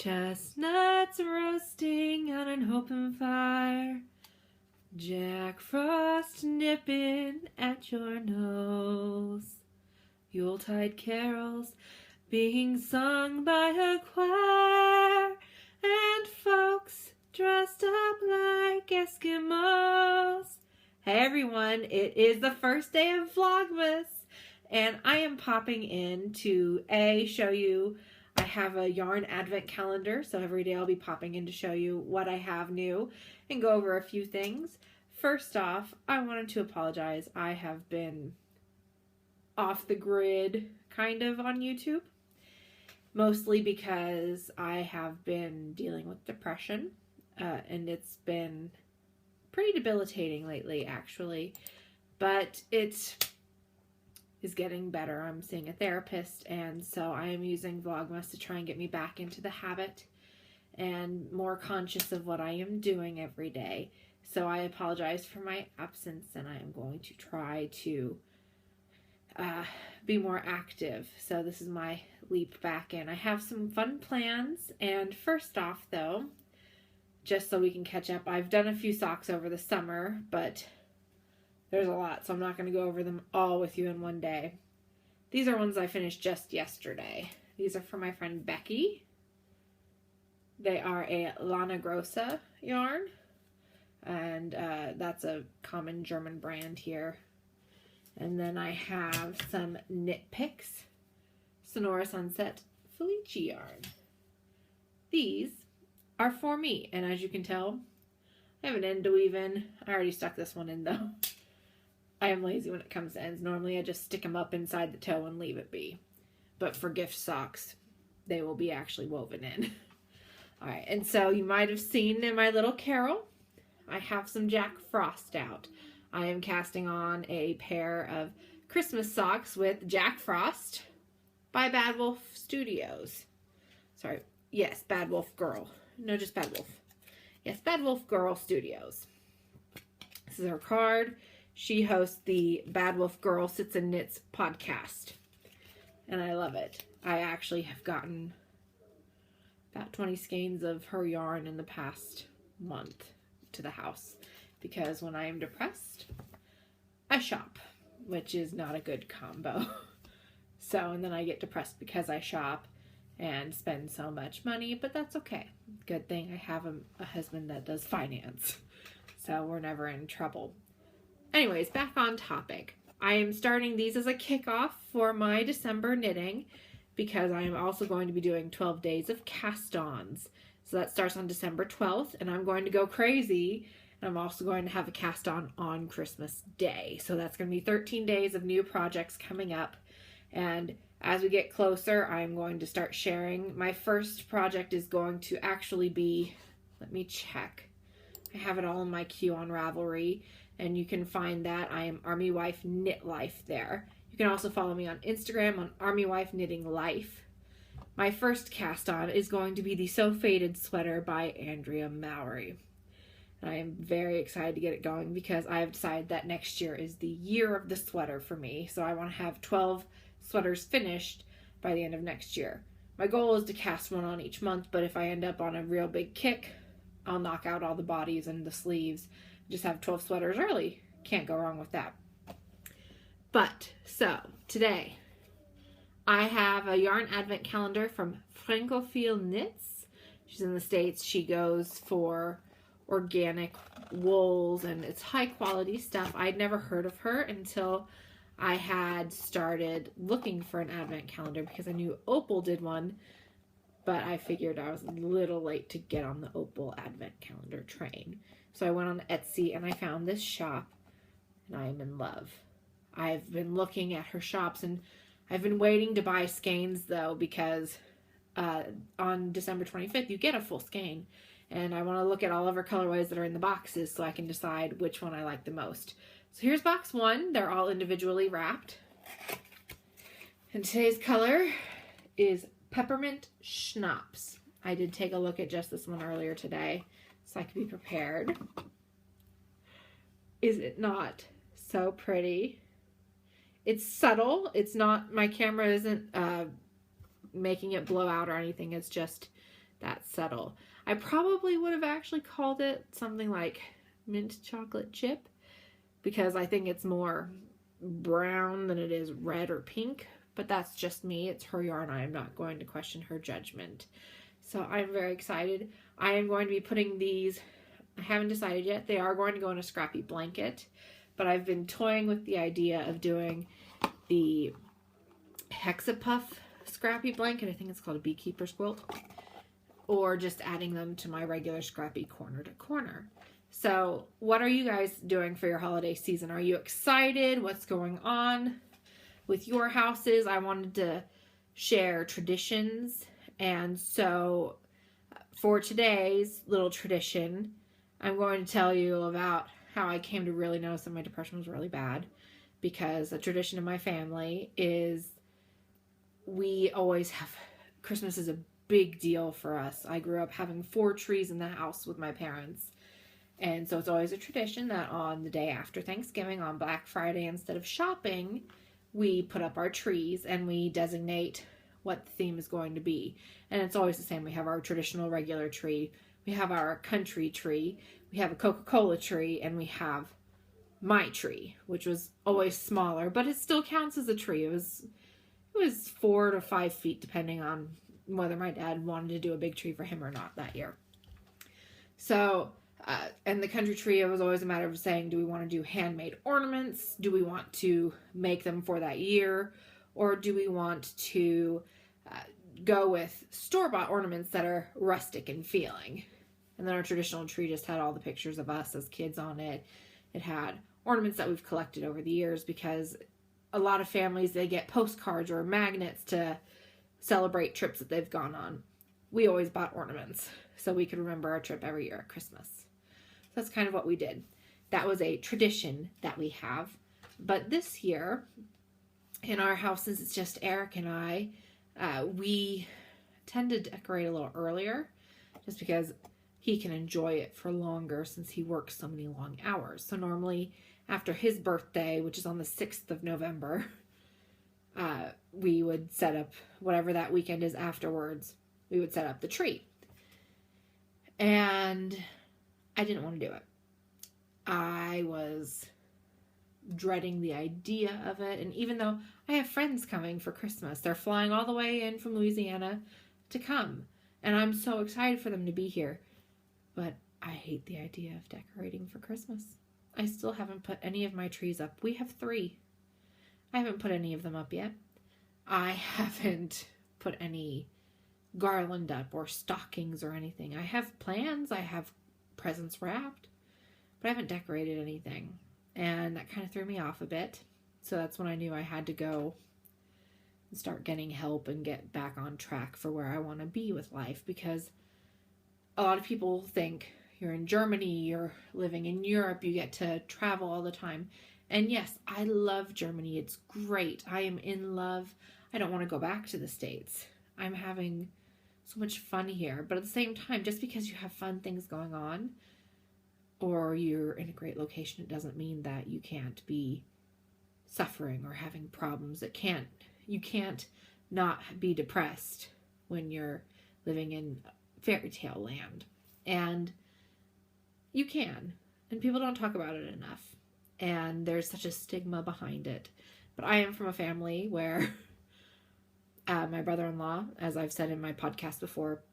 Chestnuts roasting on an open fire, Jack Frost nipping at your nose, Yuletide carols being sung by a choir, and folks dressed up like Eskimos. Hey everyone, it is the first day of Vlogmas, and I am popping in to show you. I have a yarn advent calendar, so every day I'll be popping in to show you what I have new and go over a few things. First off, I wanted to apologize. I have been off the grid kind of on YouTube, mostly because I have been dealing with depression, and it's been pretty debilitating lately actually, but it is getting better. I'm seeing a therapist, and so I am using Vlogmas to try and get me back into the habit and more conscious of what I am doing every day. So I apologize for my absence, and I am going to try to be more active. So this is my leap back in. I have some fun plans, and first off though, just so we can catch up, I've done a few socks over the summer, but there's a lot, so I'm not going to go over them all with you in one day. These are ones I finished just yesterday. These are from my friend Becky. They are a Lana Grossa yarn, and that's a common German brand here. And then I have some Knit Picks Sonora Sunset Felice yarn. These are for me, and as you can tell, I have an end to weave in. I already stuck this one in though. I am lazy when it comes to ends. Normally I just stick them up inside the toe and leave it be. But for gift socks, they will be actually woven in. Alright, and so you might have seen in my little carol, I have some Jack Frost out. I am casting on a pair of Christmas socks with Jack Frost by Bad Wolf Studios. Sorry, yes, Bad Wolf Girl. No, just Bad Wolf. Yes, Bad Wolf Girl Studios. This is her card. She hosts the Bad Wolf Girl Sits and Knits podcast, and I love it. I actually have gotten about 20 skeins of her yarn in the past month to the house, because when I am depressed, I shop, which is not a good combo. So, and then I get depressed because I shop and spend so much money, but that's okay. Good thing I have a husband that does finance, so we're never in trouble. Anyways, back on topic. I am starting these as a kickoff for my December knitting, because I am also going to be doing 12 days of cast-ons. So that starts on December 12th, and I'm going to go crazy. And I'm also going to have a cast-on on Christmas Day. So that's going to be 13 days of new projects coming up. And as we get closer, I'm going to start sharing. My first project is going to actually be, let me check. I have it all in my queue on Ravelry, and you can find that. I am Armywifeknittinglife there. You can also follow me on Instagram on Armywifeknittinglife. My first cast on is going to be the So Faded sweater by Andrea Mowry. And I am very excited to get it going, because I have decided that next year is the year of the sweater for me. So I want to have 12 sweaters finished by the end of next year. My goal is to cast one on each month, but if I end up on a real big kick, I'll knock out all the bodies and the sleeves. Just have 12 sweaters early. Can't go wrong with that. But, so, today, I have a yarn advent calendar from Francophile Knits. She's in the States. She goes for organic wools, and it's high quality stuff. I'd never heard of her until I had started looking for an advent calendar, because I knew Opal did one, but I figured I was a little late to get on the Opal advent calendar train. So I went on Etsy and I found this shop, and I am in love. I've been looking at her shops, and I've been waiting to buy skeins though, because on December 25th you get a full skein, and I want to look at all of her colorways that are in the boxes so I can decide which one I like the most. So here's box one. They're all individually wrapped. And today's color is Peppermint Schnapps. I did take a look at just this one earlier today, so I could be prepared. Is it not so pretty? It's subtle. It's not, my camera isn't making it blow out or anything. It's just that subtle. I probably would have actually called it something like mint chocolate chip, because I think it's more brown than it is red or pink, but that's just me. It's her yarn. I am not going to question her judgment. So I'm very excited. I am going to be putting these, I haven't decided yet, they are going to go in a scrappy blanket, but I've been toying with the idea of doing the Hexapuff scrappy blanket. I think it's called a beekeeper's quilt, or just adding them to my regular scrappy corner to corner. So what are you guys doing for your holiday season? Are you excited? What's going on with your houses? I wanted to share traditions. And so for today's little tradition, I'm going to tell you about how I came to really notice that my depression was really bad, because a tradition in my family is we always have, Christmas is a big deal for us. I grew up having 4 trees in the house with my parents. And so it's always a tradition that on the day after Thanksgiving, on Black Friday, instead of shopping, we put up our trees and we designate what the theme is going to be. And it's always the same. We have our traditional regular tree, we have our country tree, we have a Coca-Cola tree, and we have my tree, which was always smaller, but it still counts as a tree. It was 4 to 5 feet, depending on whether my dad wanted to do a big tree for him or not that year. So, and the country tree, it was always a matter of saying, do we want to do handmade ornaments? Do we want to make them for that year? Or do we want to go with store-bought ornaments that are rustic in feeling? And then our traditional tree just had all the pictures of us as kids on it. It had ornaments that we've collected over the years, because a lot of families, they get postcards or magnets to celebrate trips that they've gone on. We always bought ornaments so we could remember our trip every year at Christmas. So that's kind of what we did. That was a tradition that we have. But this year, in our house, since it's just Eric and I, we tend to decorate a little earlier, just because he can enjoy it for longer since he works so many long hours. So normally after his birthday, which is on the 6th of November, we would set up whatever that weekend is afterwards. We would set up the tree. And I didn't want to do it. I was dreading the idea of it. And even though I have friends coming for Christmas, they're flying all the way in from Louisiana to come. And I'm so excited for them to be here. But I hate the idea of decorating for Christmas. I still haven't put any of my trees up. We have 3. I haven't put any of them up yet. I haven't put any garland up or stockings or anything. I have plans. I have presents wrapped, but I haven't decorated anything. And that kind of threw me off a bit. So that's when I knew I had to go and start getting help and get back on track for where I want to be with life, because a lot of people think you're in Germany, you're living in Europe, you get to travel all the time. And yes, I love Germany. It's great. I am in love. I don't want to go back to the States. I'm having so much fun here. But at the same time, just because you have fun things going on or you're in a great location, it doesn't mean that you can't be suffering or having problems. You can't not be depressed when you're living in fairy tale land. And you can. And people don't talk about it enough. And there's such a stigma behind it. But I am from a family where my brother-in-law, as I've said in my podcast before,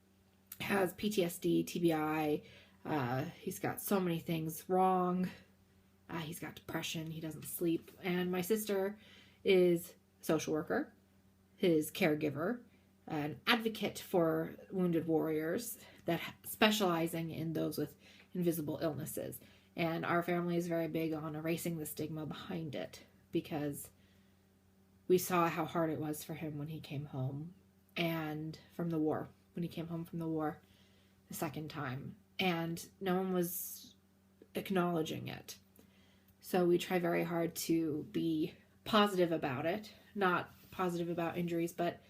has PTSD, TBI. He's got so many things wrong. He's got depression. He doesn't sleep. And my sister is a social worker, his caregiver, an advocate for wounded warriors, that specializing in those with invisible illnesses. And our family is very big on erasing the stigma behind it, because we saw how hard it was for him when he came home and from the war, when he came home from the war the second time. And no one was acknowledging it. So we try very hard to be positive about it, not positive about injuries, but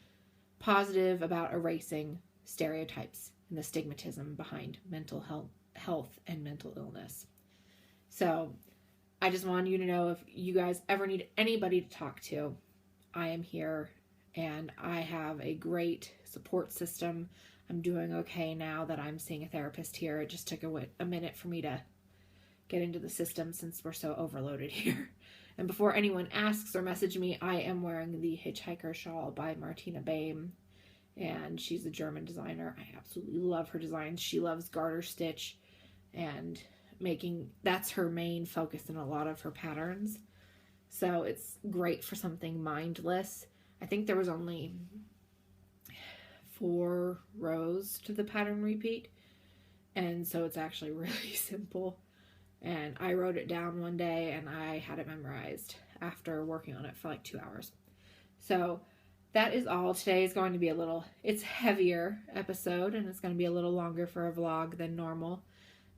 positive about erasing stereotypes and the stigmatism behind mental health and mental illness. So I just want you to know, if you guys ever need anybody to talk to, I am here, and I have a great support system. I'm doing okay now that I'm seeing a therapist here. It just took a minute for me to get into the system since we're so overloaded here. And before anyone asks or message me, I am wearing the Hitchhiker shawl by Martina Baim, and she's a German designer. I absolutely love her designs. She loves garter stitch, and that's her main focus in a lot of her patterns. So it's great for something mindless. I think there was only 4 rows to the pattern repeat, and so it's actually really simple. And I wrote it down one day and I had it memorized after working on it for like 2 hours. So that is all. Today is going to be it's heavier episode, and it's going to be a little longer for a vlog than normal.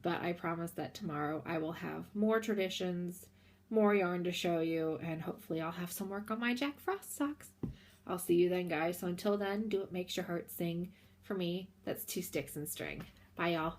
But I promise that tomorrow I will have more traditions, more yarn to show you, and hopefully I'll have some work on my Jack Frost socks. I'll see you then, guys. So until then, do what makes your heart sing. For me, that's 2 sticks and string. Bye, y'all.